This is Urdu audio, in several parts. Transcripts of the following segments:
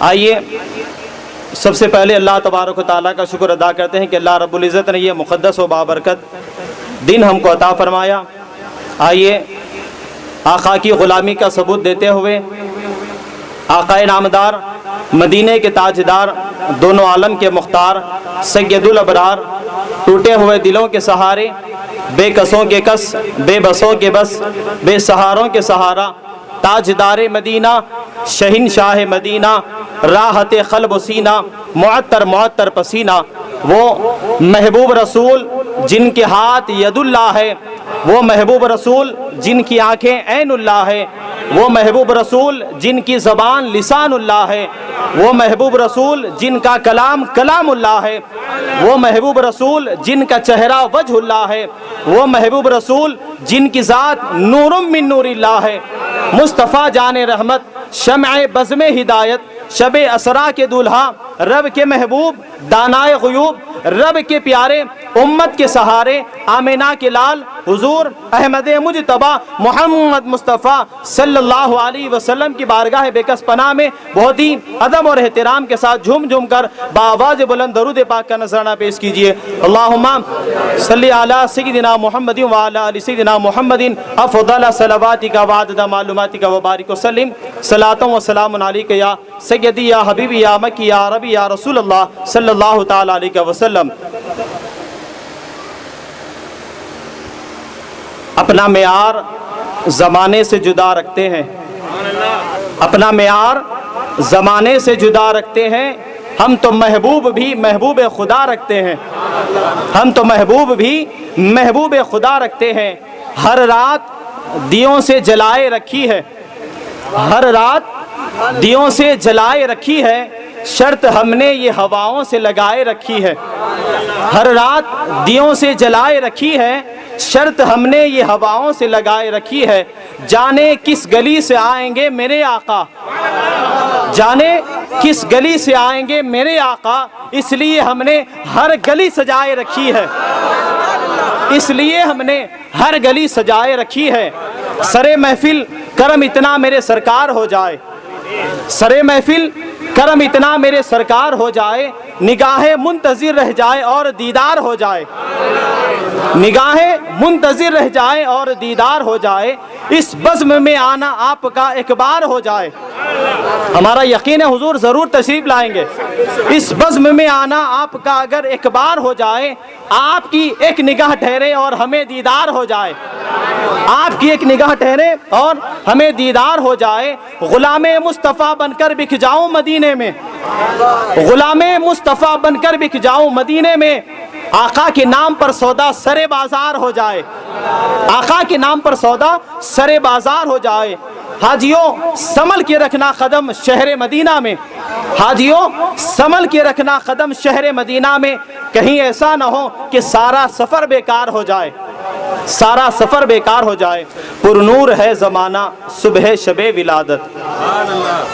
آئیے سب سے پہلے اللہ تبارک و تعالیٰ کا شکر ادا کرتے ہیں کہ اللہ رب العزت نے یہ مقدس و بابرکت دن ہم کو عطا فرمایا۔ آئیے آقا کی غلامی کا ثبوت دیتے ہوئے آقا نامدار، مدینہ کے تاجدار، دونوں عالم کے مختار، سید الابرار، ٹوٹے ہوئے دلوں کے سہارے، بے کسوں کے کس، بے بسوں کے بس، بے سہاروں کے سہارا، تاجدار مدینہ، شہنشاہ مدینہ، راحت قلب و سینہ، معطر معطر پسینہ، وہ محبوب رسول جن کے ہاتھ ید اللہ ہے، وہ محبوب رسول جن کی آنکھیں عین اللہ ہے، وہ محبوب رسول جن کی زبان لسان اللہ ہے، وہ محبوب رسول جن کا کلام کلام اللہ ہے، وہ محبوب رسول جن کا چہرہ وجہ اللہ ہے، وہ محبوب رسول جن کی ذات نور من نور اللہ ہے، مصطفیٰ جان رحمت، شمع بزم ہدایت، شب اسرا کے دولہا، رب کے محبوب، دانائے غیوب، رب کے پیارے، امت کے سہارے، آمینہ کے لال، حضور احمد مجتبی محمد مصطفیٰ صلی اللہ علیہ وسلم کی بارگاہ بے کس پناہ میں بہت ہی ادب اور احترام کے ساتھ جھوم جھوم کر بآواز بلند درود پاک کا نذرانہ پیش کیجئے۔ اللہم صلی علی سیدنا محمد وعلی آل سیدنا محمد افضل صلواتک وعدد معلوماتک وبارک وسلم، صلاۃ و سلام علیک یا سیدی یا حبیبی یا مکی یا عربی یا رسول اللہ صلی اللہ تعالی علیہ وسلم۔ اپنا معیار زمانے سے جدا رکھتے ہیں، اپنا معیار زمانے سے جدا رکھتے ہیں، ہم تو محبوب بھی محبوب خدا رکھتے ہیں، ہم تو محبوب بھی محبوب خدا رکھتے ہیں، ہر رات دیوں سے جلائے رکھی ہے، ہر رات دیوں سے جلائے رکھی ہے، شرط ہم نے یہ ہواؤں سے لگائے رکھی ہے، ہر رات دیوں سے جلائے رکھی ہے، شرط ہم نے یہ ہواؤں سے لگائے رکھی ہے، جانے کس گلی سے آئیں گے میرے آقا، جانے کس گلی سے آئیں گے میرے آقا، اس لیے ہم نے ہر گلی سجائے رکھی ہے، اس لیے ہم نے ہر گلی سجائے رکھی ہے، سرے محفل کرم اتنا میرے سرکار ہو جائے، سرے محفل کرم اتنا میرے سرکار ہو جائے، نگاہیں منتظر رہ جائے اور دیدار ہو جائے، نگاہیں منتظر رہ جائے اور دیدار ہو جائے، اس بزم میں آنا آپ کا ایک بار ہو جائے، ہمارا یقین ہے حضور ضرور تشریف لائیں گے، اس بزم میں آنا آپ کا اگر ایک بار ہو جائے، آپ کی ایک نگاہ ٹھہرے اور ہمیں دیدار ہو جائے، آپ کی ایک نگاہ ٹھہرے اور ہمیں دیدار ہو جائے، غلام مصطفیٰ بن کر بک جاؤں مدینے میں، غلام مصطفیٰ بن کر بک جاؤں مدینے میں، آقا کے نام پر سودا سرے بازار ہو جائے، آقا کے نام پر سودا سرے بازار ہو جائے، حاجیوں سنبھل کے رکھنا قدم شہر مدینہ میں، حاجیوں سنبھل کے رکھنا قدم شہر مدینہ میں، کہیں ایسا نہ ہو کہ سارا سفر بیکار ہو جائے، سارا سفر بیکار ہو جائے، پر نور ہے زمانہ صبح شب ولادت،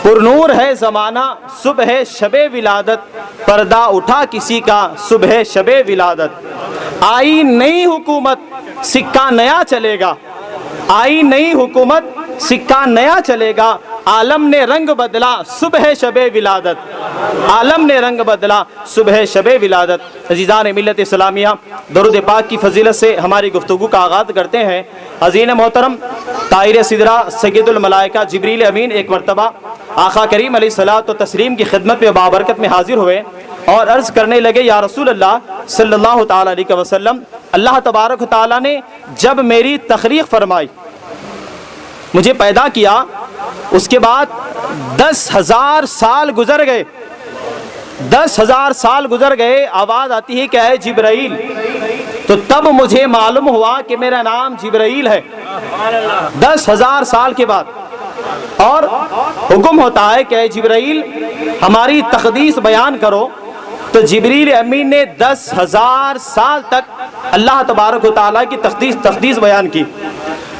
پر نور ہے زمانہ صبح شب ولادت، پردہ اٹھا کسی کا صبح شب ولادت، آئی نئی حکومت سکہ نیا چلے گا، آئی نئی حکومت سکہ نیا چلے گا، عالم نے رنگ بدلا صبح شب ولادت، عالم نے رنگ بدلا صبح شب ولادت۔ عزیزان ملت اسلامیہ، درود پاک کی فضیلت سے ہماری گفتگو کا آغاز کرتے ہیں۔ عزیز محترم طاہر سدرہ سید الملائکہ جبریل امین ایک مرتبہ آقا کریم علیہ الصلوۃ والتسلیم کی خدمت میں بابرکت میں حاضر ہوئے اور عرض کرنے لگے، یا رسول اللہ صلی اللہ تعالی علیہ وسلم، اللہ تبارک و تعالیٰ نے جب میری تخلیق فرمائی، مجھے پیدا کیا، اس کے بعد 10,000 سال گزر گئے، 10,000 سال گزر گئے، آواز آتی ہے کہ اے جبرائیل، تو تب مجھے معلوم ہوا کہ میرا نام جبرائیل ہے، 10,000 سال کے بعد، اور حکم ہوتا ہے کہ اے جبرائیل ہماری تقدیس بیان کرو، تو جبریل امین نے 10,000 سال تک اللہ تبارک و تعالیٰ کی تقدیس بیان کی،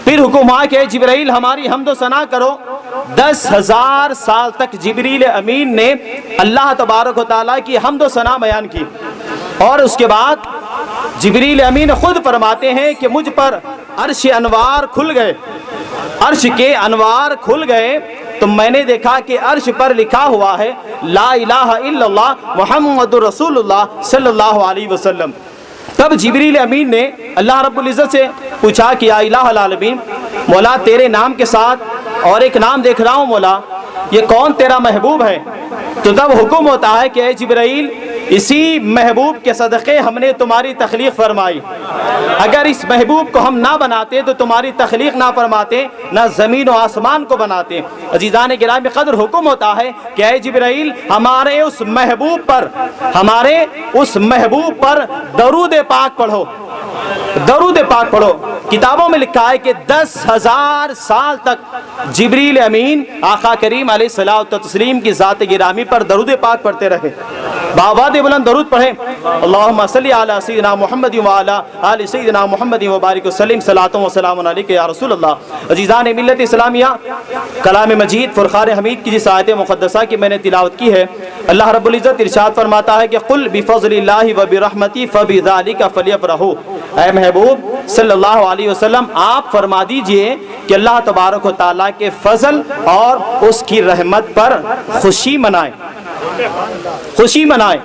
پھر حکم ہوا کہ جبرائیل ہماری حمد و ثنا کرو، 10,000 سال تک جبریل امین نے اللہ تبارک و تعالیٰ کی حمد و ثنا بیان کی، اور اس کے بعد جبریل امین خود فرماتے ہیں کہ مجھ پر عرش انوار کھل گئے، عرش کے انوار کھل گئے، تو تو میں نے دیکھا کہ عرش پر لکھا ہوا ہے لا الہ الا اللہ محمد رسول اللہ صلی اللہ علیہ وسلم۔ تب جبریل امین نے اللہ رب العزت سے پوچھا کہ یا الہ العالمین، مولا تیرے نام کے ساتھ اور ایک نام دیکھ رہا ہوں مولا، یہ کون تیرا محبوب ہے؟ تو تب حکم ہوتا ہے کہ اے جبرائیل، اسی محبوب کے صدقے ہم نے تمہاری تخلیق فرمائی، اگر اس محبوب کو ہم نہ بناتے تو تمہاری تخلیق نہ فرماتے، نہ زمین و آسمان کو بناتے۔ عزیزان گرامی قدر، حکم ہوتا ہے کہ اے جبرائیل، ہمارے اس محبوب پر درود پاک پڑھو، درود پاک پڑھو۔ کتابوں میں لکھا ہے کہ 10,000 سال تک جبریل امین آقا کریم علیہ الصلوۃ والتسلیم کی ذات گرامی پر درود پاک پڑھتے رہے۔ بآواز بلند درود پڑھیں، اللہم صلی علی سیدنا محمد وعلی آل سیدنا محمد وبارک وسلم، صلاۃ و سلام علیک یا رسول اللہ۔ عزیزان ملت اسلامیہ، کلام مجید فرقان حمید کی جس آیت مقدسہ کی میں نے تلاوت کی ہے، اللہ رب العزت ارشاد فرماتا ہے کہ قل بفضل اللہ وبرحمتہ فبذلک فلیفرحوا۔ اے محبوب صلی اللہ علیہ وسلم، آپ فرما دیجئے کہ اللہ تبارک و تعالیٰ کے فضل اور اس کی رحمت پر خوشی منائیں، خوشی منائیں۔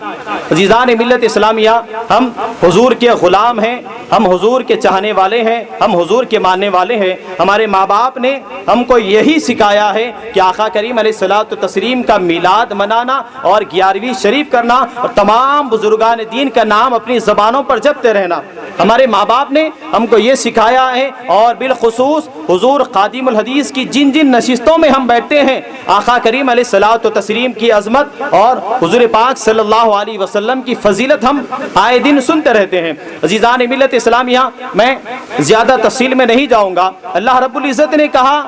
عزیزان ملت اسلامیہ، ہم حضور کے غلام ہیں، ہم حضور کے چاہنے والے ہیں، ہم حضور کے ماننے والے ہیں۔ ہمارے ماں باپ نے ہم کو یہی سکھایا ہے کہ آقا کریم علیہ الصلوۃ والتسلیم کا میلاد منانا اور 11ویں شریف کرنا اور تمام بزرگان دین کا نام اپنی زبانوں پر جپتے رہنا۔ ہمارے ماں باپ نے ہم کو یہ سکھایا ہے، اور بالخصوص حضور خادم الحدیث کی جن جن نشستوں میں ہم بیٹھتے ہیں، آقا کریم علیہ الصلوۃ والتسلیم کی عظمت اور حضور پاک صلی اللہ علیہ وسلم کی فضیلت ہم آئے دن سنتے رہتے ہیں۔ عزیزان ملت اسلامیہ، میں زیادہ تفصیل میں نہیں جاؤں گا۔ اللہ رب العزت نے کہا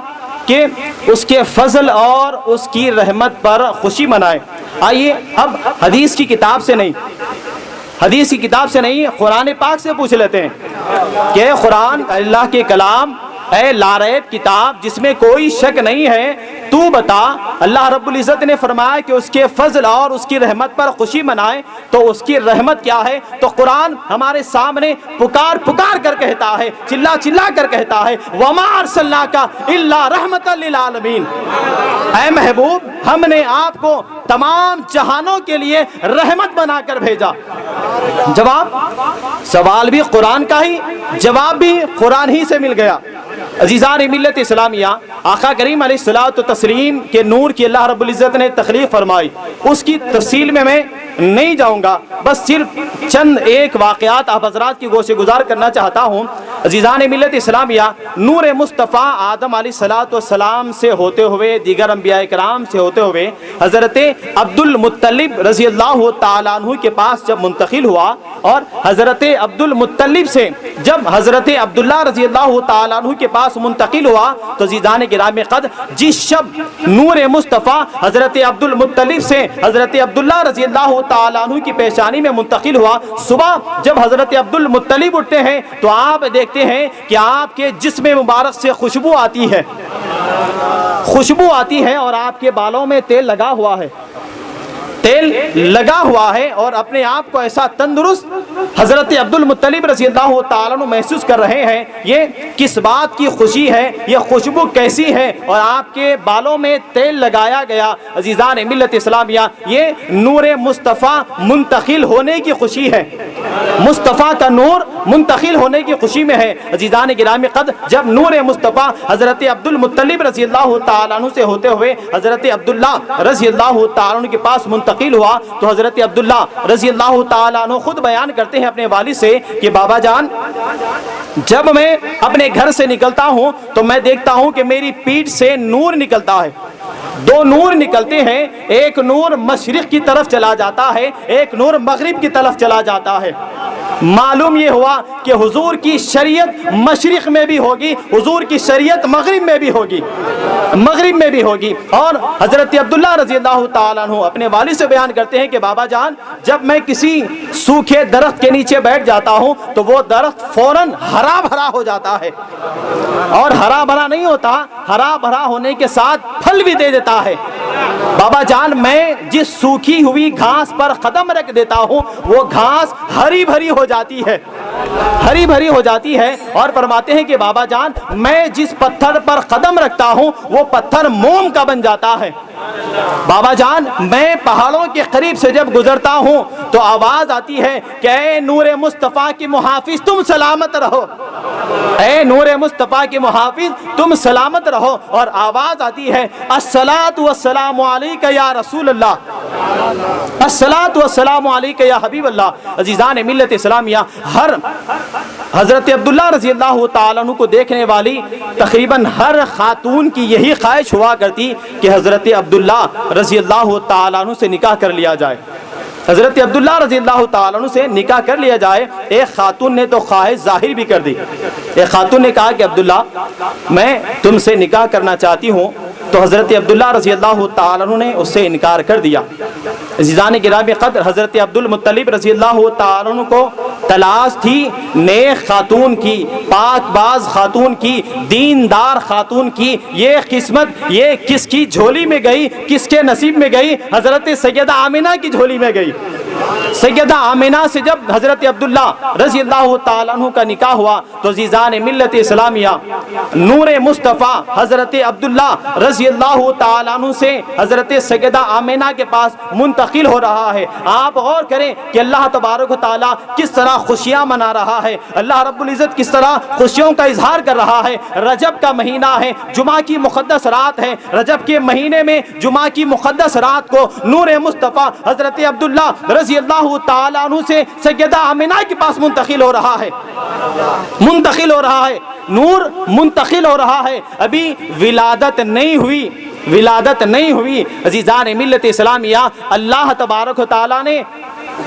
کہ اس کے فضل اور اس کی رحمت پر خوشی منائے۔ آئیے اب حدیث کی کتاب سے نہیں، قرآن پاک سے پوچھ لیتے ہیں کہ قرآن اللہ کے کلام، اے لاریب کتاب جس میں کوئی شک نہیں ہے، تو بتا اللہ رب العزت نے فرمایا کہ اس کے فضل اور اس کی رحمت پر خوشی منائے، تو اس کی رحمت کیا ہے؟ تو قرآن ہمارے سامنے پکار پکار کر کہتا ہے، چلا چلا کر کہتا ہے، وَمَا أَرْسَلْنَاكَ إِلَّا رَحْمَةً لِلْعَالَمِينَ۔ اے محبوب، ہم نے آپ کو تمام جہانوں کے لیے رحمت بنا کر بھیجا۔ جواب، سوال بھی قرآن کا ہی، جواب بھی قرآن ہی سے مل گیا۔ عزیزان ملت اسلامیہ، آقا کریم علیہ الصلوۃ والتسلیم کے نور کی اللہ رب العزت نے تخلیق فرمائی، اس کی تفصیل میں نہیں جاؤں گا، بس صرف چند ایک واقعات آپ حضرات کی گوشے گزار کرنا چاہتا ہوں۔ عزیزان ملت اسلامیہ، نور مصطفیٰ آدم علیہ الصلوۃ والسلام سے ہوتے ہوئے، دیگر انبیاء کرام سے ہوتے ہوئے، حضرت عبد المطلب رضی اللہ تعالیٰ عنہ کے پاس جب منتقل ہوا، اور حضرت عبد المطلب سے جب حضرت عبداللہ رضی اللہ تعالیٰ عنہ کے پاس منتقل ہوا، تو عزیزان گرامی قدر، جس شب نور مصطفیٰ حضرت عبد المطلب سے حضرت عبداللہ رضی اللہ تعالیٰ عنہ کی پیشانی میں منتقل ہوا، صبح جب حضرت عبد المطلب اٹھتے ہیں تو آپ دیکھتے ہیں کہ آپ کے جسم مبارک سے خوشبو آتی ہے، خوشبو آتی ہے، اور آپ کے بالوں میں تیل لگا ہوا ہے، تیل لگا ہوا ہے، اور اپنے آپ کو ایسا تندرست حضرت عبد المطلب رضی اللہ تعالیٰ عنہ محسوس کر رہے ہیں۔ یہ کس بات کی خوشی ہے؟ یہ خوشبو کیسی ہے؟ اور آپ کے بالوں میں تیل لگایا گیا۔ عزیزان ملت اسلامیہ، یہ نور مصطفیٰ منتقل ہونے کی خوشی ہے، مصطفیٰ کا نور منتقل ہونے کی خوشی میں ہے۔ عزیزان گرامی قدر، جب نور مصطفیٰ حضرت عبد المطلب رضی اللہ تعالیٰ عنہ سے ہوتے ہوئے حضرت عبداللہ رضی اللہ تعالیٰ عنہ کے پاس منتقل ہوا، تو حضرت عبداللہ رضی اللہ تعالیٰ عنہ خود بیان کرتے ہیں اپنے والد سے کہ بابا جان، جب میں اپنے گھر سے نکلتا ہوں تو میں دیکھتا ہوں کہ میری پیٹھ سے نور نکلتا ہے، دو نور نکلتے ہیں، ایک نور مشرق کی طرف چلا جاتا ہے، ایک نور مغرب کی طرف چلا جاتا ہے۔ معلوم یہ ہوا کہ حضور کی شریعت مشرق میں بھی ہوگی، حضور کی شریعت مغرب میں بھی ہوگی، مغرب میں بھی ہوگی۔ اور حضرت عبداللہ رضی اللہ تعالیٰ عنہ اپنے والد سے بیان کرتے ہیں کہ بابا جان، جب میں کسی سوکھے درخت کے نیچے بیٹھ جاتا ہوں تو وہ درخت فوراً ہرا بھرا ہو جاتا ہے، اور ہرا بھرا نہیں ہوتا، ہرا بھرا ہونے کے ساتھ پھل بھی دے دیتا ہے۔ بابا جان، میں جس سوکھی ہوئی گھاس پر قدم رکھ دیتا ہوں وہ گھاس ہری بھری ہو جاتی ہے، ہری بھری ہو جاتی ہے، اور فرماتے ہیں کہ بابا جان میں جس پتھر پر قدم رکھتا ہوں وہ پتھر موم کا بن جاتا ہے۔ بابا جان میں پہاڑوں کے قریب سے جب گزرتا ہوں تو آواز آتی ہے کہ اے نور مصطفیٰ کی محافظ تم سلامت رہو، اے نور مصطفیٰ کے محافظ تم سلامت رہو، اور آواز آتی ہے الصلاۃ والسلام علیک یا رسول اللہ، الصلاۃ والسلام علیک یا حبیب اللہ۔ عزیزان ملت اسلامیہ، ہر حضرت عبداللہ رضی اللہ تعالیٰ عنہ کو دیکھنے والی تقریباً ہر خاتون کی یہی خواہش ہوا کرتی کہ حضرت عبداللہ رضی اللہ تعالیٰ عنہ سے نکاح کر لیا جائے، حضرت عبداللہ رضی اللہ تعالیٰ عنہ سے نکاح کر لیا جائے۔ ایک خاتون نے تو خواہش ظاہر بھی کر دی، ایک خاتون نے کہا کہ عبداللہ میں تم سے نکاح کرنا چاہتی ہوں، تو حضرت عبداللہ رضی اللہ تعالیٰ عنہ نے اس سے انکار کر دیا۔ عزیزان گرامی قدر، حضرت عبد المطلب رضی اللہ تعالیٰ عنہ کو تلاش تھی نیک خاتون کی، پاک باز خاتون کی، دیندار خاتون کی۔ یہ قسمت یہ کس کی جھولی میں گئی، کس کے نصیب میں گئی؟ حضرت سیدہ آمنہ کی جھولی میں گئی۔ سیدہ آمنہ سے جب حضرت عبداللہ رضی اللہ تعالیٰ عنہ کا نکاح ہوا تو عزیزان ملت اسلامیہ نور مصطفیٰ حضرت عبداللہ رضی اللہ تعالیٰ عنہ سے حضرت سیدہ آمنہ کے پاس منتقل ہو رہا ہے۔ آپ غور کریں کہ اللہ تبارک و تعالیٰ کس طرح خوشیاں منا رہا ہے، اللہ رب العزت کس طرح خوشیوں کا اظہار کر رہا ہے۔ رجب کا مہینہ ہے، جمعہ کی مقدس رات ہے، رجب کے مہینے میں جمعہ کی مقدس رات کو نور مصطفیٰ حضرت عبداللہ رضی اللہ تعالیٰ عنہ سے سیدہ آمنہ کے پاس منتقل ہو رہا ہے، منتقل ہو رہا ہے، نور منتقل ہو رہا ہے۔ ابھی ولادت نہیں ہوئی، ولادت نہیں ہوئی۔ عزیزان ملت اسلامیہ، اللہ تبارک و تعالیٰ نے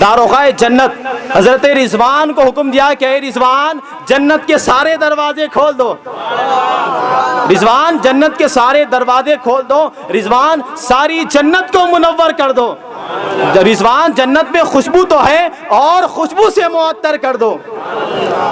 داروغہ جنت حضرت رضوان کو حکم دیا کہ اے رضوان جنت کے سارے دروازے کھول دو، رضوان جنت کے سارے دروازے کھول دو، رضوان ساری جنت کو منور کر دو، رضوان جنت میں خوشبو تو ہے اور خوشبو سے معطر کر دو،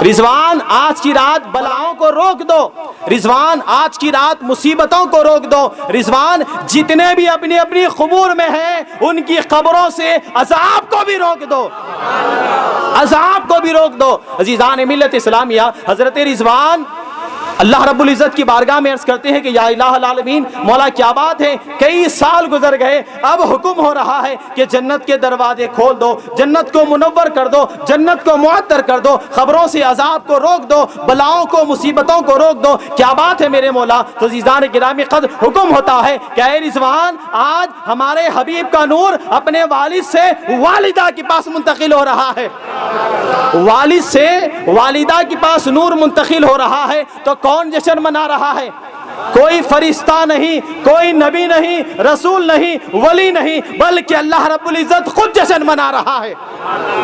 رضوان آج کی رات بلاؤں کو روک دو، رضوان آج کی رات مصیبتوں کو روک دو، رضوان جتنے بھی اپنی اپنی قبور میں ہیں ان کی قبروں سے عذاب کو بھی روک دو، عذاب کو بھی روک دو۔ عزیزان ملت اسلامیہ، حضرت رضوان اللہ رب العزت کی بارگاہ میں عرض کرتے ہیں کہ یا الہ العالمین، مولا کیا بات ہے، کئی سال گزر گئے، اب حکم ہو رہا ہے کہ جنت کے دروازے کھول دو، جنت کو منور کر دو، جنت کو معطر کر دو، خبروں سے عذاب کو روک دو، بلاؤں کو مصیبتوں کو روک دو، کیا بات ہے میرے مولا۔ تو عزیزان گرامی قدر حکم ہوتا ہے کہ اے رضوان آج ہمارے حبیب کا نور اپنے والد سے والدہ کے پاس منتقل ہو رہا ہے، والد سے والدہ کے پاس نور منتقل ہو رہا ہے۔ تو کون جشن منا رہا ہے؟ کوئی فرشتہ نہیں، کوئی نبی نہیں، رسول نہیں، ولی نہیں، بلکہ اللہ رب العزت خود جشن منا رہا ہے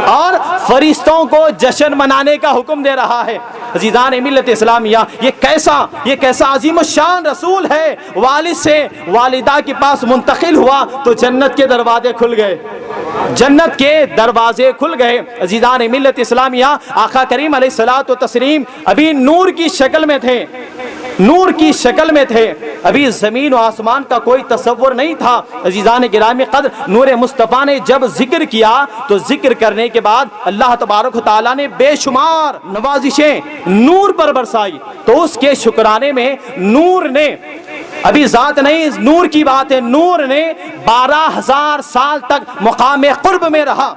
اور فرشتوں کو جشن منانے کا حکم دے رہا ہے۔ عزیزان ملت اسلامیہ، یہ کیسا عظیم الشان رسول ہے، والد سے والدہ کے پاس منتقل ہوا تو جنت کے دروازے کھل گئے، جنت کے دروازے کھل گئے۔ عزیزان ملت اسلامیہ، آقا کریم علیہ الصلوۃ والتسلیم ابھی نور کی شکل میں تھے، نور کی شکل میں تھے، ابھی زمین و آسمان کا کوئی تصور نہیں تھا۔ عزیزان گرامی قدر، نور مصطفیٰ نے جب ذکر کیا تو ذکر کرنے کے بعد اللہ تبارک و تعالیٰ نے بے شمار نوازشیں نور پر برسائی، تو اس کے شکرانے میں نور نے، ابھی ذات نہیں، نور کی بات ہے، نور نے 12,000 سال تک مقام قرب میں رہا،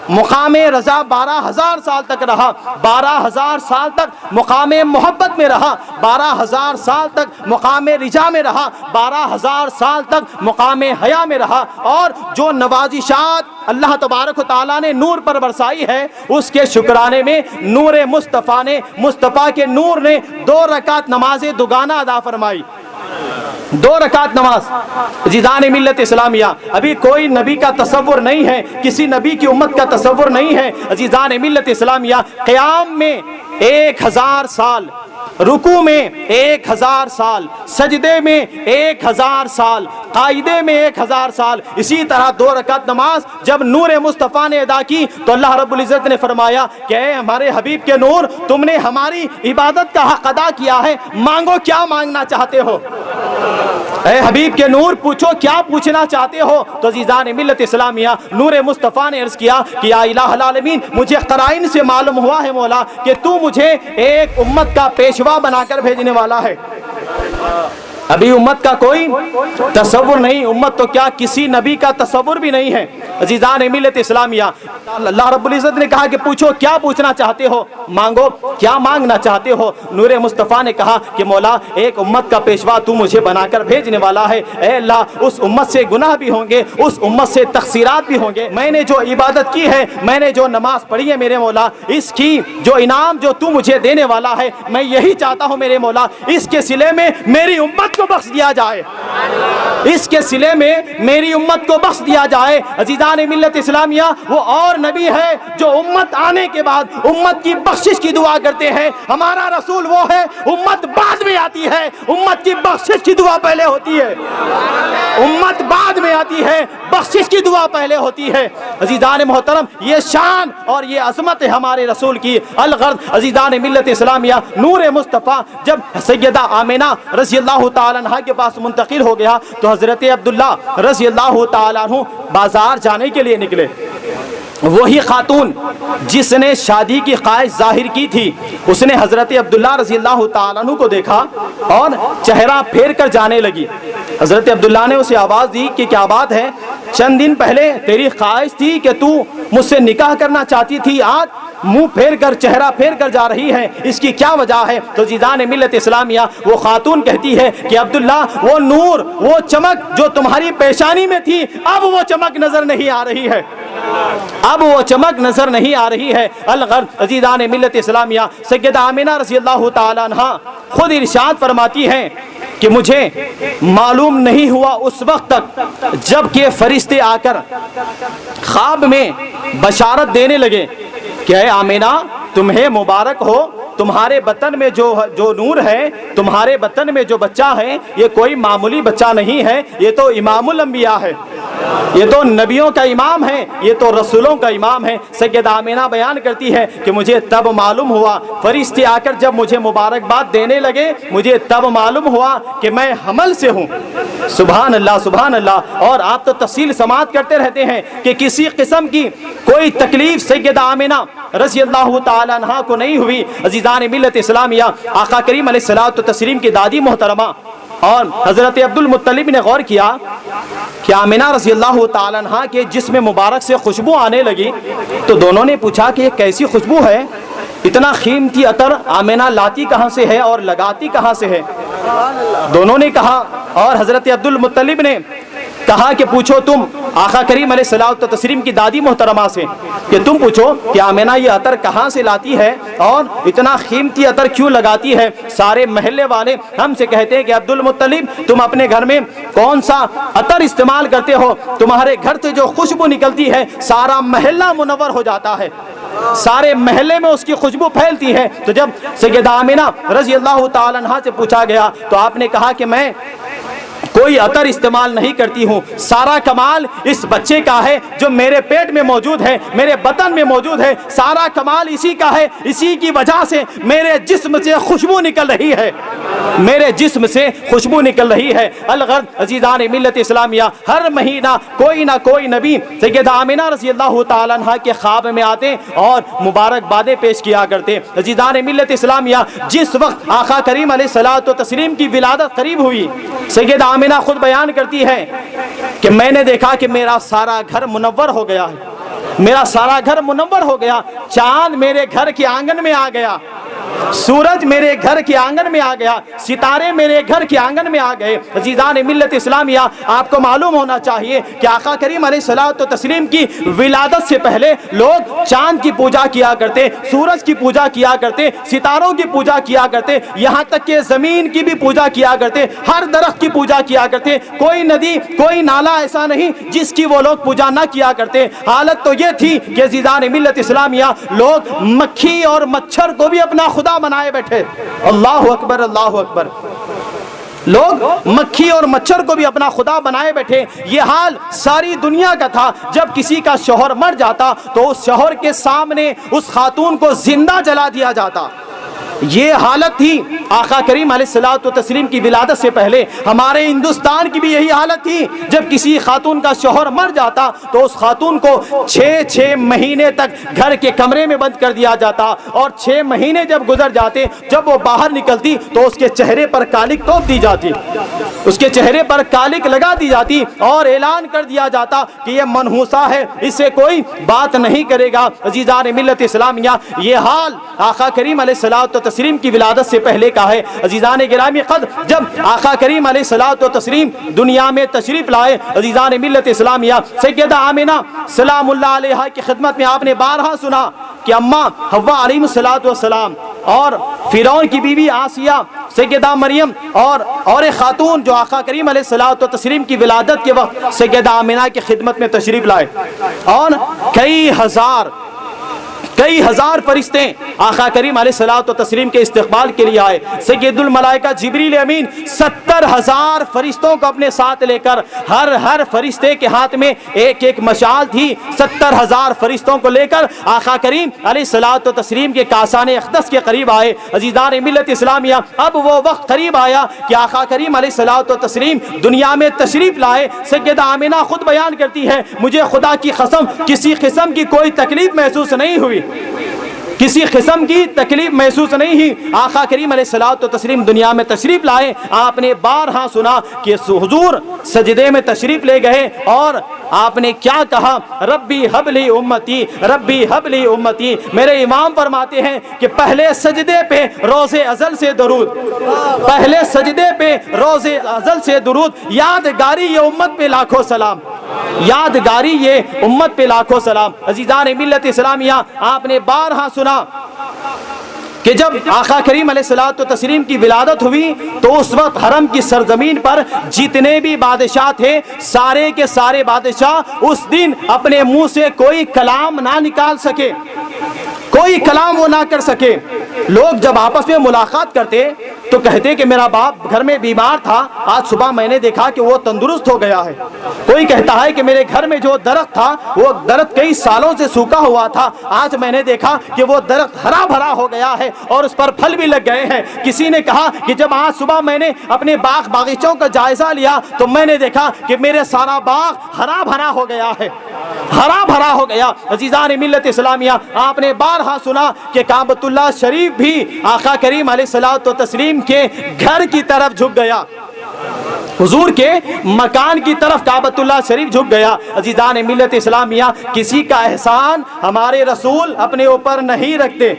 مقام رضا 12,000 سال تک رہا، 12,000 سال تک مقام محبت میں رہا، 12,000 سال تک مقام رجا میں رہا، 12,000 سال تک مقام حیا میں رہا۔ اور جو نوازشات اللہ تبارک و تعالیٰ نے نور پر برسائی ہے اس کے شکرانے میں نور مصطفیٰ نے، مصطفیٰ کے نور نے 2 رکعت نماز دوگانہ ادا فرمائی، 2 رکعت نماز۔ عزیزان ملت اسلامیہ، ابھی کوئی نبی کا تصور نہیں ہے، کسی نبی کی امت کا تصور نہیں ہے۔ عزیزان ملت اسلامیہ، قیام میں 1000 سال رکوع میں 1000 سال، سجدے میں 1000 سال، قائدے میں 1000 سال. اسی طرح 2 رکعت نماز جب نور مصطفیٰ نے ادا کی تو اللہ رب العزت نے فرمایا کہ اے ہمارے حبیب کے نور، تم نے ہماری عبادت کا حق ادا کیا ہے، مانگو کیا مانگنا چاہتے ہو. اے حبیب کے نور پوچھو کیا پوچھنا چاہتے ہو. تو عزیزان ملت اسلامیہ، نور مصطفیٰ نے عرض کیا کہ یا الہ العالمین، مجھے قرائن سے معلوم ہوا ہے مولا کہ تو مجھے ایک امت کا پیشوا بنا کر بھیجنے والا ہے. ابھی امت کا کوئی تصور نہیں، امت تو کیا کسی نبی کا تصور بھی نہیں ہے. عزیزان ملت اسلامیہ، اللہ رب العزت نے کہا کہ پوچھو کیا پوچھنا چاہتے ہو، مانگو کیا مانگنا چاہتے ہو. نور مصطفیٰ نے کہا کہ مولا ایک امت کا پیشوا تو مجھے بنا کر بھیجنے والا ہے. اے اللہ، اس امت سے گناہ بھی ہوں گے، اس امت سے تقصیرات بھی ہوں گے. میں نے جو عبادت کی ہے، میں نے جو نماز پڑھی ہے میرے مولا، اس کی جو انعام جو تو مجھے دینے والا ہے، میں یہی چاہتا ہوں میرے مولا، اس کے صلے میں میری امت کو بخش دیا جائے، اس کے صلے میں میری امت کو بخش دیا جائے. عزیزان ملت اسلامیہ، وہ اور نبی ہے جو امت آنے کے بعد امت کی بخشش کی دعا کرتے ہیں. ہمارا رسول وہ ہے، امت بعد میں آتی ہے، امت کی بخشش کی دعا پہلے ہوتی ہے. امت بعد میں آتی ہے، بخشش کی دعا پہلے ہوتی ہے. عزیزان محترم، یہ شان اور یہ عظمت ہے ہمارے رسول کی. الغرض عزیزان ملت اسلامیہ، نور مصطفیٰ جب سیدہ آمنہ رضی اللہ تعالیٰ عنہ کے پاس منتقل ہو گیا تو حضرت عبداللہ رضی اللہ تعالیٰ عنہ بازار جانے کے لیے نکلے. وہی خاتون جس نے شادی کی خواہش ظاہر کی تھی، اس نے حضرت عبداللہ رضی اللہ تعالیٰ عنہ کو دیکھا اور چہرہ پھیر کر جانے لگی. حضرت عبداللہ نے اسے آواز دی کہ کیا بات ہے، چند دن پہلے تیری خواہش تھی کہ تو مجھ سے نکاح کرنا چاہتی تھی، آج منہ پھیر کر چہرہ پھیر کر جا رہی ہے، اس کی کیا وجہ ہے؟ تو عزیزان ملت اسلامیہ، وہ خاتون کہتی ہے کہ عبداللہ، وہ نور، وہ چمک جو تمہاری پیشانی میں تھی، اب وہ چمک نظر نہیں آ رہی ہے، اب وہ چمک نظر نہیں آ رہی ہے. الغرض عزیزان ملت اسلامیہ، سیدہ آمنہ رضی اللہ تعالیٰ عنہ خود ارشاد فرماتی ہیں کہ مجھے معلوم نہیں ہوا اس وقت تک جب کہ فرشتے آ کر خواب میں بشارت دینے لگے کہ اے آمنہ، تمہیں مبارک ہو، تمہارے بطن میں جو نور ہے، تمہارے بطن میں جو بچہ ہے، یہ کوئی معمولی بچہ نہیں ہے، یہ تو امام الانبیاء ہے، یہ تو نبیوں کا امام ہے، یہ تو رسولوں کا امام ہے. سیدہ آمنہ بیان کرتی ہے کہ مجھے تب معلوم ہوا، فرشتے آ کر جب مجھے مبارکباد دینے لگے، مجھے تب معلوم ہوا کہ میں حمل سے ہوں. سبحان اللہ، سبحان اللہ. اور آپ تو تفصیل سماعت کرتے رہتے ہیں کہ کسی قسم کی کوئی تکلیف سیدہ آمنہ رضی اللہ تعالیٰ عنہ کو نہیں ہوئی. عزیزان ملت اسلامیہ، آقا کریم علیہ الصلوۃ والتسلیم کی دادی محترمہ اور حضرت عبد المطلب نے غور کیا کہ آمنہ رضی اللہ تعالیٰ عنہ کے جسم مبارک سے خوشبو آنے لگی تو دونوں نے پوچھا کہ یہ کیسی خوشبو ہے، اتنا قیمتی عطر آمنہ لاتی کہاں سے ہے اور لگاتی کہاں سے ہے؟ دونوں نے کہا، اور حضرت عبد المطلب نے کہا کہ پوچھو تم آقا کریم علیہ الصلوۃ والتسلیم کی دادی محترمہ سے کہ تم پوچھو کہ آمنہ یہ عطر کہاں سے لاتی ہے اور اتنا قیمتی عطر کیوں لگاتی ہے. سارے محلے والے ہم سے کہتے ہیں کہ عبد المطلب، تم اپنے گھر میں کون سا عطر استعمال کرتے ہو؟ تمہارے گھر سے جو خوشبو نکلتی ہے سارا محلہ منور ہو جاتا ہے، سارے محلے میں اس کی خوشبو پھیلتی ہے. تو جب سیدہ آمنہ رضی اللہ تعالیٰ عنہ سے پوچھا گیا تو آپ نے کہا کہ میں کوئی عطر استعمال نہیں کرتی ہوں، سارا کمال اس بچے کا ہے جو میرے پیٹ میں موجود ہے، میرے بطن میں موجود ہے، سارا کمال اسی کا ہے، اسی کی وجہ سے میرے جسم سے خوشبو نکل رہی ہے، میرے جسم سے خوشبو نکل رہی ہے. الغرض عزیزان ملت اسلامیہ، ہر مہینہ کوئی نہ کوئی نبی سیدہ آمنہ رضی اللہ تعالیٰ عنہ کے خواب میں آتے اور مبارکبادیں پیش کیا کرتے. عزیزان ملت اسلامیہ، جس وقت آقا کریم علیہ الصلوۃ والتسلیم کی ولادت قریب ہوئی، سیدہ آمنہ خود بیان کرتی ہے کہ میں نے دیکھا کہ میرا سارا گھر منور ہو گیا ہے، میرا سارا گھر منور ہو گیا، چاند میرے گھر کے آنگن میں آ گیا، سورج میرے گھر کے آنگن میں آ گیا، ستارے میرے گھر کے آنگن میں آ گئے. عزیزان ملت اسلامیہ، آپ کو معلوم ہونا چاہیے کہ آقا کریم علیہ الصلوۃ والتسلیم کی ولادت سے پہلے لوگ چاند کی پوجا کیا کرتے، سورج کی پوجا کیا کرتے، ستاروں کی پوجا کیا کرتے، یہاں تک کہ زمین کی بھی پوجا کیا کرتے، ہر درخت کی پوجا کیا کرتے. کوئی ندی، کوئی نالا ایسا نہیں جس کی وہ لوگ پوجا نہ کیا کرتے. حالت تو یہ تھی کہ عزیزان ملت اسلامیہ، لوگ مکھی اور مچھر کو بھی اپنا خدا خدا بنائے بیٹھے. اللہ اکبر اللہ اکبر. لوگ مکھی اور مچھر کو بھی اپنا خدا بنائے بیٹھے. یہ حال ساری دنیا کا تھا. جب کسی کا شوہر مر جاتا تو اس شوہر کے سامنے اس خاتون کو زندہ جلا دیا جاتا. یہ حالت تھی آقا کریم علیہ الصلوۃ والتسلیم کی ولادت سے پہلے. ہمارے ہندوستان کی بھی یہی حالت تھی. جب کسی خاتون کا شوہر مر جاتا تو اس خاتون کو 6 مہینے تک گھر کے کمرے میں بند کر دیا جاتا, اور 6 مہینے جب گزر جاتے, جب وہ باہر نکلتی تو اس کے چہرے پر کالک ٹوپ دی جاتی, اس کے چہرے پر کالک لگا دی جاتی, اور اعلان کر دیا جاتا کہ یہ منحوسہ ہے, اس سے کوئی بات نہیں کرے گا. عزیزان ملت اسلامیہ, یہ حال آقا کریم علیہ الصلوۃ والتسلیم کی ولادت سے پہلے کا ہے. عزیزان گرامی قدر, جب آقا کریم علیہ الصلوۃ والتسلیم دنیا میں تشریف لائے, عزیزان ملت اسلامیہ, سیدہ آمنہ سلام اللہ علیہا کی خدمت میں آپ نے بارہا سنا کہ اماں حوا علیہ الصلوۃ والسلام اور فرعون کی بیوی آسیہ, سیدہ مریم اور خاتون جو آقا کریم علیہ الصلوۃ والتسلیم کی ولادت کے وقت سیدہ آمنہ کی خدمت میں تشریف لائے, اور کئی ہزار فرشتے آقا کریم علیہ الصلوۃ والتسلیم کے استقبال کے لیے آئے. سید الملائکہ جبریل امین 70,000 فرشتوں کو اپنے ساتھ لے کر, ہر فرشتے کے ہاتھ میں ایک مشعل تھی. 70,000 فرشتوں کو لے کر آقا کریم علیہ الصلوۃ والتسلیم کے کاسان اقدس کے قریب آئے. عزیزان ملت اسلامیہ, اب وہ وقت قریب آیا کہ آقا کریم علیہ الصلوۃ والتسلیم دنیا میں تشریف لائے. سیدہ آمنہ خود بیان کرتی ہے, مجھے خدا کی قسم کسی قسم کی کوئی تکلیف محسوس نہیں ہوئی, کسی قسم کی تکلیف محسوس نہیں ہوئی. آقا کریم علیہ الصلوۃ والتسلیم دنیا میں تشریف لائے. آپ نے بارہا سنا کہ حضور سجدے میں تشریف لے گئے, اور آپ نے کیا کہا, ربی حب لی امتی, ربی حب لی امتی. میرے امام فرماتے ہیں کہ پہلے سجدے پہ روز ازل سے درود, پہلے سجدے پہ روز ازل سے درود. یادگاری یہ امت پہ لاکھوں سلام, یادگاری یہ امت پہ لاکھوں سلام. عزیزان ملت اسلامیہ, آپ نے بارہا سنا کہ جب آقا کریم علیہ الصلوۃ والتسلیم کی ولادت ہوئی تو اس وقت حرم کی سرزمین پر جتنے بھی بادشاہ تھے, سارے کے سارے بادشاہ اس دن اپنے منہ سے کوئی کلام نہ نکال سکے, کوئی کلام وہ نہ کر سکے. لوگ جب آپس میں ملاقات کرتے تو کہتے کہ میرا باپ گھر میں بیمار تھا, آج صبح میں نے دیکھا کہ وہ تندرست ہو گیا ہے. کوئی کہتا ہے کہ میرے گھر میں جو درخت تھا وہ درخت کئی سالوں سے سوکھا ہوا تھا, آج میں نے دیکھا کہ وہ درخت ہرا بھرا ہو گیا ہے اور اس پر پھل بھی لگ گئے ہیں. کسی نے کہا کہ جب آج صبح میں نے اپنے باغیچوں کا جائزہ لیا تو میں نے دیکھا کہ میرے سارا باغ ہرا بھرا ہو گیا ہے, ہرا بھرا ہو گیا. عزیزان ملت اسلامیہ, آپ نے بارہا سنا کہ کعبۃ اللہ شریف بھی آقا کریم علیہ الصلوۃ والتسلیم کے گھر کی طرف جھک گیا, حضور کے مکان کی طرف کعبۃ اللہ شریف جھک گیا. عزیزان ملت اسلامیہ, کسی کا احسان ہمارے رسول اپنے اوپر نہیں رکھتے,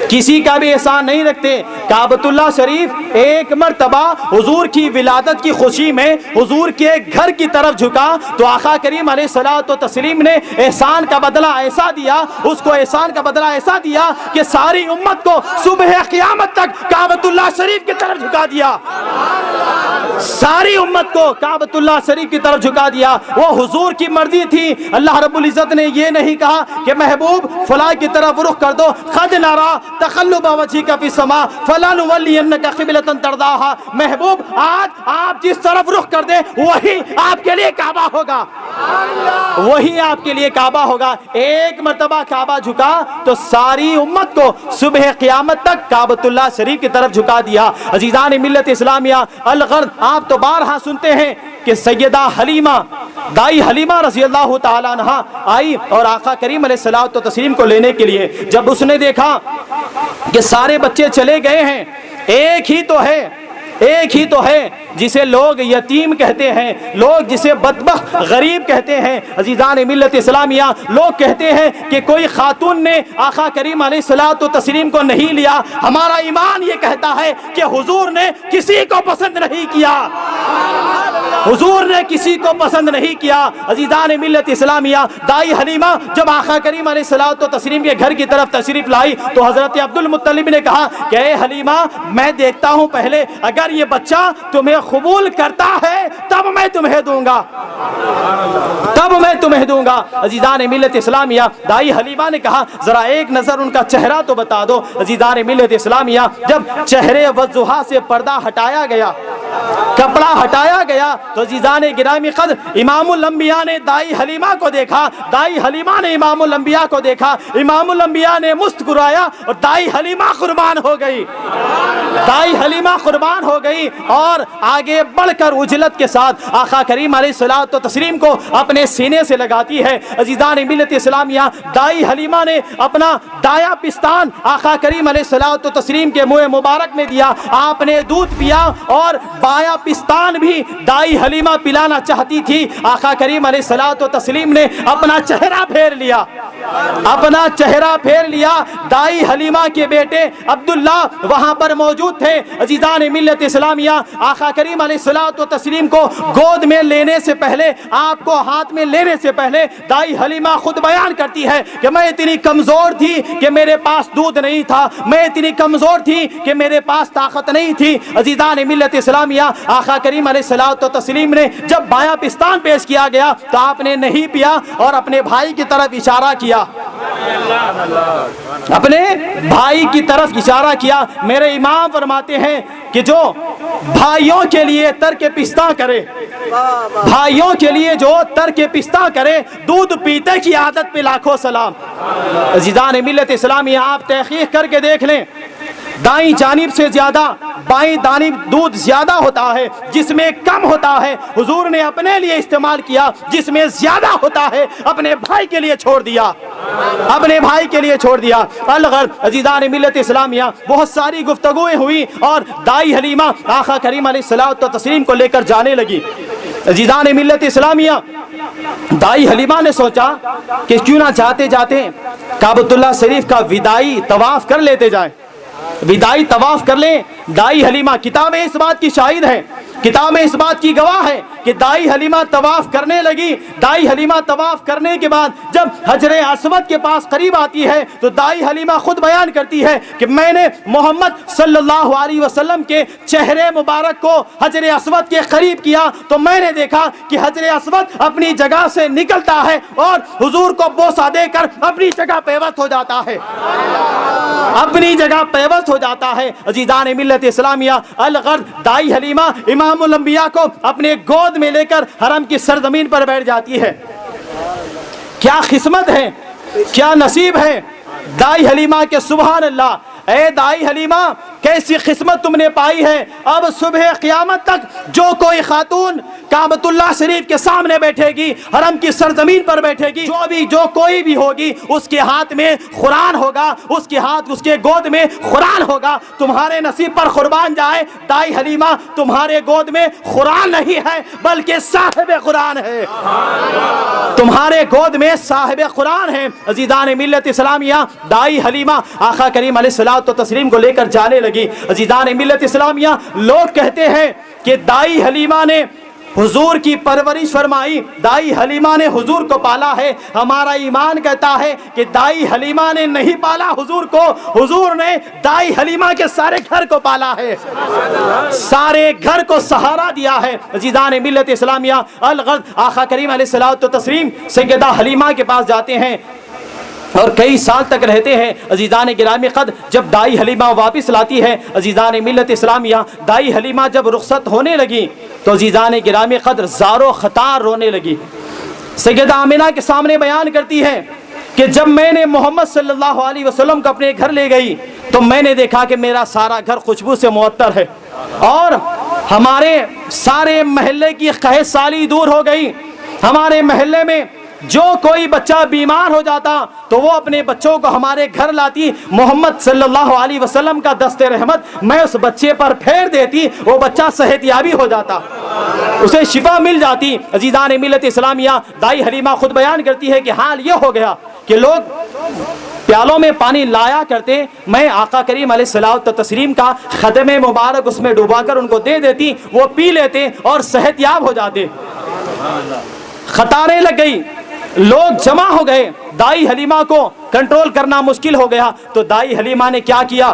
کسی کا بھی احسان نہیں رکھتے. کعبۃ اللہ شریف ایک مرتبہ حضور کی ولادت کی خوشی میں حضور کے گھر کی طرف جھکا تو آقا کریم علیہ الصلوۃ والتسلیم نے احسان کا بدلہ ایسا دیا, اس کو احسان کا بدلہ ایسا دیا کہ ساری امت کو صبح قیامت تک کعبۃ اللہ شریف کی طرف جھکا دیا, ساری امت کو کعبۃ اللہ شریف کی طرف جھکا دیا. وہ حضور کی مرضی تھی. اللہ رب العزت نے یہ نہیں کہا کہ محبوب فلاں کی طرف رخ کر دو, قد نرى تقلب وجهك في السماء فلنولينك قبلة ترضاها. محبوب آج آپ جس طرف رخ کر دیں وہی آپ کے لیے کعبہ ہوگا, وہی آپ کے لیے کعبہ ہوگا. ایک مرتبہ کعبہ جھکا تو ساری امت کو صبح قیامت تک کعبۃ اللہ شریف کی طرف جھکا دیا. عزیزان ملت اسلامیہ, الغرض آپ تو بارہا سنتے ہیں کہ سیدہ حلیمہ, دائی حلیمہ رضی اللہ تعالیٰ عنہا آئی اور آقا کریم علیہ الصلوۃ والتسلیم کو لینے کے لیے. جب اس نے دیکھا کہ سارے بچے چلے گئے ہیں, ایک ہی تو ہے جسے لوگ یتیم کہتے ہیں, لوگ جسے بدبخت غریب کہتے ہیں. عزیزان ملت اسلامیہ, لوگ کہتے ہیں کہ کوئی خاتون نے آقا کریم علیہ الصلوۃ والتسلیم کو نہیں لیا. ہمارا ایمان یہ کہتا ہے کہ حضور نے کسی کو پسند نہیں کیا, حضور نے کسی کو پسند نہیں کیا. عزیزان ملت اسلامیہ, دائی حلیمہ جب آقا کریم علیہ الصلوۃ والتسلیم کے گھر کی طرف تشریف لائی تو حضرت عبد المطلب نے کہا کہ اے حلیمہ, میں دیکھتا ہوں پہلے اگر اگر یہ بچہ تمہیں قبول کرتا ہے تب میں تمہیں دوں گا، تب میں تمہیں دوں گا۔ عزیزان ملت اسلامیہ، دائی حلیمہ نے کہا ذرا ایک نظر ان کا چہرہ تو بتا دو۔ عزیزان ملت اسلامیہ، جب چہرے وضحا سے پردہ ہٹایا گیا، کپڑا ہٹایا گیا، تو عزیزان گرامی قدر امام الانبیاء نے دائی حلیمہ کو دیکھا، دائی حلیمہ نے امام الانبیاء کو دیکھا، امام الانبیاء نے مسکرایا اور دائی حلیمہ قربان ہو گئی، دائی حلیمہ قربان ہو گئی اور آگے بڑھ کر عجلت کے ساتھ آقا کریم علیہ الصلوۃ والتسلیم کو اپنے سینے سے لگاتی ہے۔ عزیزان ملت اسلامیہ، دائی حلیمہ نے اپنا دایاں پستان آقا کریم علیہ الصلوۃ والتسلیم کے منہ مبارک میں دیا، آپ نے دودھ پیا اور بایاں پستان بھی دائی حلیمہ پلانا چاہتی تھی۔ آقا کریم علیہ الصلوۃ والتسلیم نے اپنا چہرہ پھیر لیا، اپنا چہرہ پھیر لیا۔ دائی حلیمہ کے بیٹے عبداللہ وہاں پر موجود تھے۔ عزیزان ملت اسلامیہ، آقا کریم علیہ الصلوۃ والتسلیم کو گود میں لینے سے پہلے، آپ کو ہاتھ میں لینے سے پہلے دائی حلیمہ خود بیان کرتی ہے کہ میں اتنی کمزور تھی کہ میرے پاس دودھ نہیں تھا، میں اتنی کمزور تھی کہ میرے پاس طاقت نہیں تھی۔ عزیزان ملت اسلامیہ، آقا کریم علیہ الصلوۃ والتسلیم نے جب بایاں پستان پیش کیا گیا تو آپ نے نہیں پیا اور اپنے بھائی کی طرف اشارہ کیا، اپنے بھائی کی طرف اشارہ کیا۔ میرے امام فرماتے ہیں کہ جو بھائیوں کے لیے ترک پستہ کرے، بھائیوں کے لیے جو ترک پستہ کرے، دودھ پیتے کی عادت پہ لاکھوں سلام۔ عزیزان ملت اسلامیہ، آپ تحقیق کر کے دیکھ لیں، دائیں جانب سے زیادہ بائیں جانب دودھ زیادہ ہوتا ہے، جس میں کم ہوتا ہے حضور نے اپنے لیے استعمال کیا، جس میں زیادہ ہوتا ہے اپنے بھائی کے لیے چھوڑ دیا، اپنے بھائی کے لیے چھوڑ دیا۔ الغرض عزیزان ملت اسلامیہ، بہت ساری گفتگویں ہوئی اور دائی حلیمہ آقا کریم علیہ الصلوۃ والتسلیم کو لے کر جانے لگی۔ عزیزان ملت اسلامیہ، دائی حلیمہ نے سوچا کہ کیوں نہ جاتے جاتے کعبۃ اللہ شریف کا وداعی طواف کر لیتے جائیں، وداعی طواف کر لیں۔ دائی حلیمہ، کتابیں اس بات کی شاہد ہیں، کتابیں اس بات کی گواہ ہے کہ دائی حلیمہ طواف کرنے لگی۔ دائی حلیمہ طواف کرنے کے بعد جب حجر اسود کے پاس قریب آتی ہے تو دائی حلیمہ خود بیان کرتی ہے کہ میں نے محمد صلی اللہ علیہ وسلم کے چہرے مبارک کو حجر اسود کے قریب کیا تو میں نے دیکھا کہ حجر اسود اپنی جگہ سے نکلتا ہے اور حضور کو بوسہ دے کر اپنی جگہ پیوست ہو جاتا ہے، اپنی جگہ پیوست ہو جاتا ہے۔ عزیزان ملت اسلامیہ، الغرض دائی حلیمہ امام الانبیاء کو اپنے گود میں لے کر حرم کی سرزمین پر بیٹھ جاتی ہے۔ کیا قسمت ہے، کیا نصیب ہے دائی حلیمہ کے، سبحان اللہ۔ اے دائی حلیمہ، کیسی قسمت تم نے پائی ہے۔ اب صبح قیامت تک جو کوئی خاتون کعبۃ اللہ شریف کے سامنے بیٹھے گی، حرم کی سرزمین پر بیٹھے گی، جو کوئی بھی ہوگی، اس کے ہاتھ میں قرآن ہوگا، اس کے گود میں قرآن ہوگا۔ تمہارے نصیب پر قربان جائے دائی حلیمہ، تمہارے گود میں قرآن نہیں ہے بلکہ صاحب قرآن ہے، تمہارے گود میں صاحب قرآن ہے۔ عزیزان ملت اسلامیہ، دائی حلیمہ آقا کریم علیہ الصلوۃ والتسلیم کو لے کر جانے لگی۔ عزیزان ملت اسلامیہ، لوگ کہتے ہیں کہ دائی حلیمہ نے حضور کی پرورش فرمائی، دائی حلیمہ نے حضور کو پالا ہے۔ ہمارا ایمان کہتا ہے کہ دائی حلیمہ نے نہیں پالا حضور کو، حضور نے دائی حلیمہ کے سارے گھر کو پالا ہے، سارے گھر کو سہارا دیا ہے۔ عزیزان ملت اسلامیہ، الغرض آقا کریم علیہ الصلوۃ والتسلیم سیدہ حلیمہ کے پاس جاتے ہیں اور کئی سال تک رہتے ہیں۔ عزیزان گرامی قدر، جب دائی حلیمہ واپس لاتی ہے، عزیزان ملت اسلامیہ، دائی حلیمہ جب رخصت ہونے لگی تو عزیزان گرامی قدر زارو خطار رونے لگی۔ سیدہ آمنہ کے سامنے بیان کرتی ہے کہ جب میں نے محمد صلی اللہ علیہ وسلم کو اپنے گھر لے گئی تو میں نے دیکھا کہ میرا سارا گھر خوشبو سے معطر ہے اور ہمارے سارے محلے کی قحط سالی دور ہو گئی۔ ہمارے محلے میں جو کوئی بچہ بیمار ہو جاتا تو وہ اپنے بچوں کو ہمارے گھر لاتی، محمد صلی اللہ علیہ وسلم کا دست رحمت میں اس بچے پر پھیر دیتی، وہ بچہ صحت یابی ہو جاتا، اسے شفا مل جاتی۔ عزیزان ملت اسلامیہ، دائی حلیمہ خود بیان کرتی ہے کہ حال یہ ہو گیا کہ لوگ پیالوں میں پانی لایا کرتے، میں آقا کریم علیہ الصلوۃ والتسلیم کا خدم مبارک اس میں ڈوبا کر ان کو دے دیتی، وہ پی لیتے اور صحت یاب ہو جاتے۔ قطاریں لگ گئی، لوگ جمع ہو گئے، دائی حلیمہ کو کنٹرول کرنا مشکل ہو گیا تو دائی حلیمہ نے کیا کیا،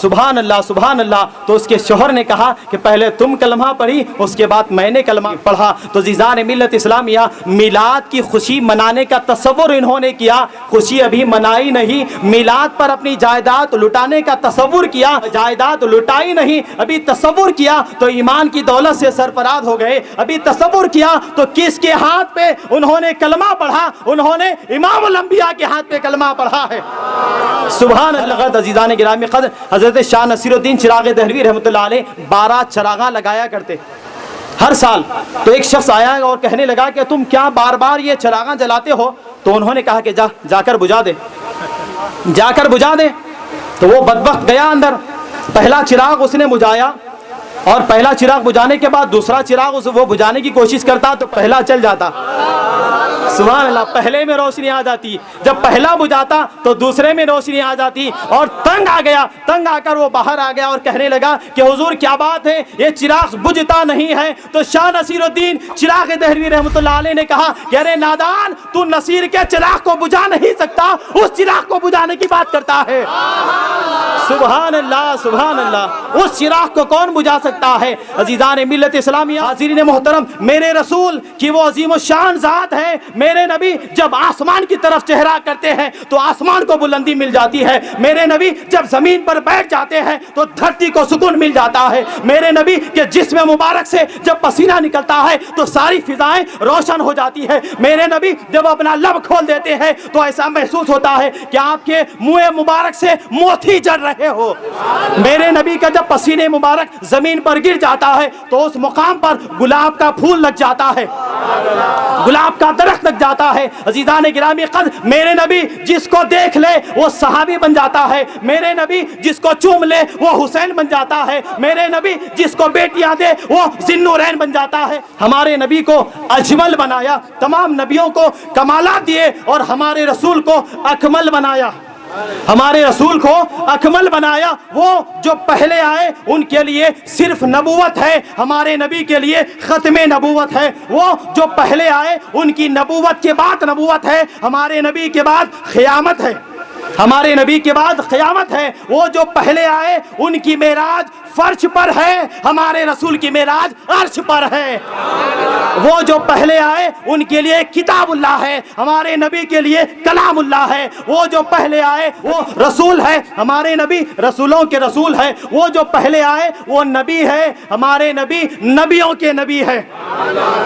سبحان اللہ سبحان اللہ. تو اس کے شوہر نے کہا کہ پہلے تم کلمہ پڑھی, اس کے بعد میں نے کلمہ پڑھا. تو عزیزان ملت اسلامیہ, میلاد کی خوشی منانے کا تصور انہوں نے کیا, خوشی ابھی منائی نہیں. میلاد پر اپنی جائیداد لٹانے کا تصور کیا, جائیداد لٹائی نہیں, ابھی تصور کیا تو ایمان کی دولت سے سرفراز ہو گئے. ابھی تصور کیا تو کس کے ہاتھ پہ انہوں نے کلمہ پڑھا, انہوں نے امام الانبیاء کے ہاتھ پہ کلمہ پڑھا ہے. سبحان اللہ. عزیزان گرامی قدر, حضرت شاہ نصیر الدین چراغ دہلوی رحمۃ اللہ علیہ 12 چراغاں لگایا کرتے ہر سال. تو ایک شخص آیا اور کہنے لگا کہ تم کیا بار بار یہ چراغاں جلاتے ہو؟ تو انہوں نے کہا کہ جا کر بجھا دے, جا کر بجھا دے. تو وہ بدبخت گیا اندر, پہلا چراغ اس نے بجھایا, اور پہلا چراغ بجھانے کے بعد دوسرا چراغ وہ بجھانے کی کوشش کرتا تو پہلا چل جاتا. سبحان اللہ. پہلے میں روشنی آ جاتی, جب پہلا بجھاتا تو دوسرے میں روشنی آ جاتی, اور تنگ آ گیا, تنگ آ کر وہ باہر آ گیا اور کہنے لگا کہ حضور کیا بات ہے, یہ چراغ بجھتا نہیں ہے. تو شاہ نصیر الدین چراغ دہلوی رحمۃ اللہ علیہ نے کہا کہ ارے نادان, تو نصیر کے چراغ کو بجھا نہیں سکتا, اس چراغ کو بجھانے کی بات کرتا ہے. سبحان اللہ سبحان اللہ. اس چراغ کو کون بجھا سکتا ہے؟ عزیزان ملت اسلامیہ, حاضرین محترم, میرے رسول کی وہ عظیم الشان ذات ہے. میرے نبی جب آسمان کی طرف چہرہ کرتے ہیں تو آسمان کو بلندی مل جاتی ہے. میرے نبی جب زمین پر بیٹھ جاتے ہیں تو دھرتی کو سکون مل جاتا ہے. میرے نبی کے جسم مبارک سے جب پسینہ نکلتا ہے تو ساری فضائیں روشن ہو جاتی ہے. میرے نبی جب اپنا لب کھول دیتے ہیں تو ایسا محسوس ہوتا ہے کہ آپ کے منہ مبارک سے موتی جڑ رہے ہو. میرے نبی کا جب پسینے مبارک زمین پر گر جاتا ہے تو اس مقام پر گلاب کا پھول لگ جاتا ہے, گلاب کا درخت لگ جاتا ہے. عزیزان گرامی قدر, میرے نبی جس کو دیکھ لے وہ صحابی بن جاتا ہے. میرے نبی جس کو چوم لے وہ حسین بن جاتا ہے. میرے نبی جس کو بیٹیاں دے وہ ذوالنورین بن جاتا ہے. ہمارے نبی کو اجمل بنایا, تمام نبیوں کو کمالات دیے, اور ہمارے رسول کو اکمل بنایا. ہمارے رسول کو اکمل بنایا. وہ جو پہلے آئے ان کے لیے صرف نبوت ہے, ہمارے نبی کے لیے ختم نبوت ہے. وہ جو پہلے آئے ان کی نبوت کے بعد نبوت ہے, ہمارے نبی کے بعد قیامت ہے. ہمارے نبی کے بعد قیامت ہے. وہ جو پہلے آئے ان کی معراج فرش پر ہے, ہمارے رسول کی معراج عرش پر ہے. وہ جو پہلے آئے ان کے لیے کتاب اللہ ہے, ہمارے نبی کے لیے کلام اللہ ہے. وہ جو پہلے آئے وہ رسول ہے, ہمارے نبی رسولوں کے رسول ہے. وہ جو پہلے آئے وہ نبی ہے, ہمارے نبی نبیوں کے نبی ہے.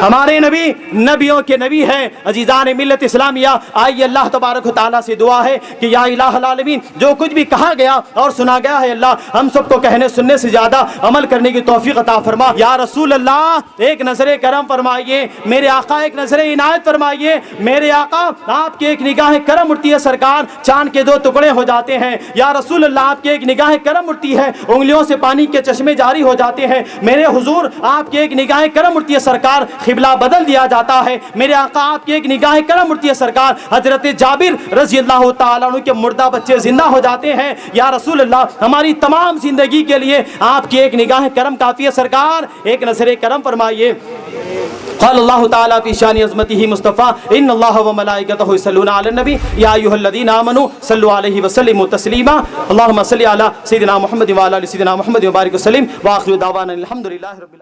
ہمارے نبی نبیوں کے نبی ہے. عزیزان ملت اسلامیہ, آئیے اللہ تبارک و تعالیٰ سے دعا ہے کہ یا الہ العالمین, جو کچھ بھی کہا گیا اور سنا گیا ہے اللہ, ہم سب کو کہنے سننے سے زیادہ عمل کرنے کی توفیق عطا فرما. یا رسول اللہ, ایک نظر کرم فرمائیے. میرے آقا ایک نظر عنایت فرمائیے. میرے آقا آپ کی ایک نگاہ کرم اٹھتی ہے سرکار, چاند کے 2 ٹکڑے ہو جاتے ہیں. یا رسول اللہ, آپ کی ایک نگاہ کرم اٹھتی ہے, انگلیوں سے پانی کے چشمے جاری ہو جاتے ہیں. میرے حضور آپ کی ایک نگاہ کرم اٹھتی ہے سرکار, قبلہ بدل دیا جاتا ہے. میرے آقا آپ کی ایک نگاہ کرم اٹھتی ہے سرکار, حضرت جابر رضی اللہ تعالیٰ عنہ کے مردہ بچے زندہ ہو جاتے ہیں. یا رسول اللہ, ہماری تمام زندگی کے لیے آپ کی ایک نگاہ کرم کافی ہے سرکار, ایک نظر کرم فرمائیے. قال اللہ تعالیٰ فی شان عظمتہ مصطفیٰ ان اللہ و ملائکتہ یصلون علی النبی یا ایھا الذین آمنوا صلوا علیہ وسلموا تسلیما. اللہم صل علی سیدنا محمد وعلی آل سیدنا محمد وبارک وسلم. وآخر دعوانا الحمد للہ رب العالمین.